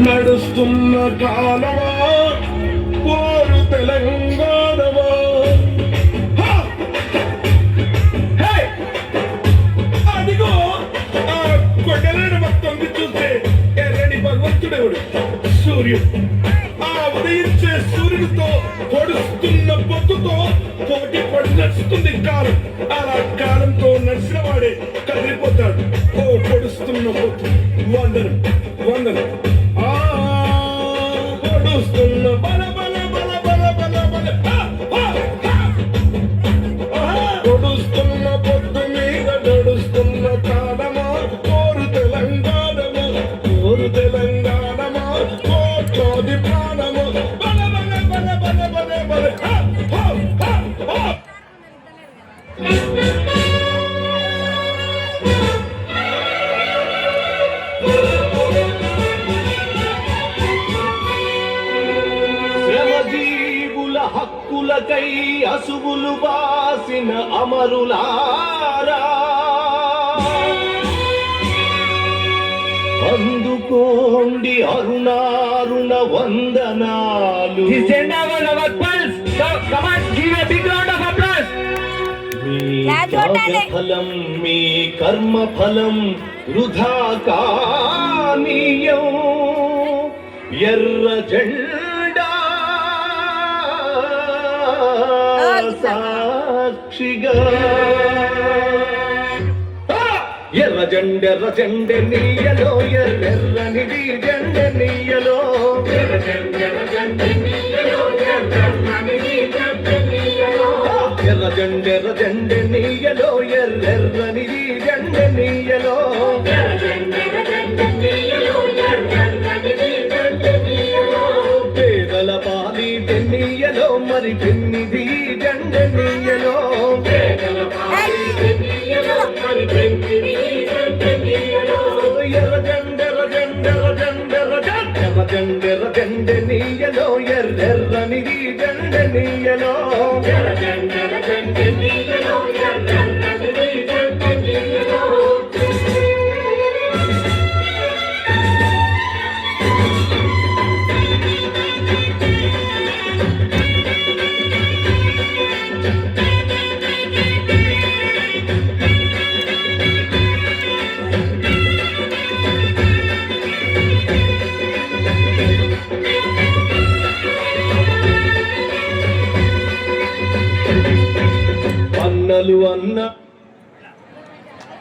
నడుస్తున్న కాలమా పోరు తెలంగాణమా అదిగో ఆ కొండలను మొత్తం చూస్తే ఎర్రని భగవంతుడెవడు సూర్యుడు ఆ ఉదయించే సూర్యుడితో పొడుస్తున్న పొద్దుతో పోటీ పడి నడుస్తుంది కాలం అలా కాలంతో నడిచిన వాడే కదిలిపోతాడు ఓ పొడుస్తున్న పొద్దు వందనం వందనం పొడుస్తున్న బల బల బల బల బల బల పొడుస్తున్న పొద్దు మీద నడుస్తున్న కాలమా కోరు తెలంగాణమా కోరు తెలంగాణమా కోట్లాది ప్రాణము బల బల బల బల బల బల హక్కులకై అసువులు బాసిన అమరులారా అందుకోండి అరుణారుణ వందనాలు. ఫలం మీ కర్మ ఫలం వృధా కానీయం ఎర్ర జెండా సాక్షిగా ఎర్ర జెండె నీయలో ఎర్రనిది జెండె నీయలో ఎర్ర జెండె నీయలో ఎర్రనిది జెండె నీయలో పేదల పాలి పెన్నీయలో మరి పెన్నిది జెండె నీయలో జెండె నీయలో ఎర్రనిది జెండె నీయలో అన్నలు అన్న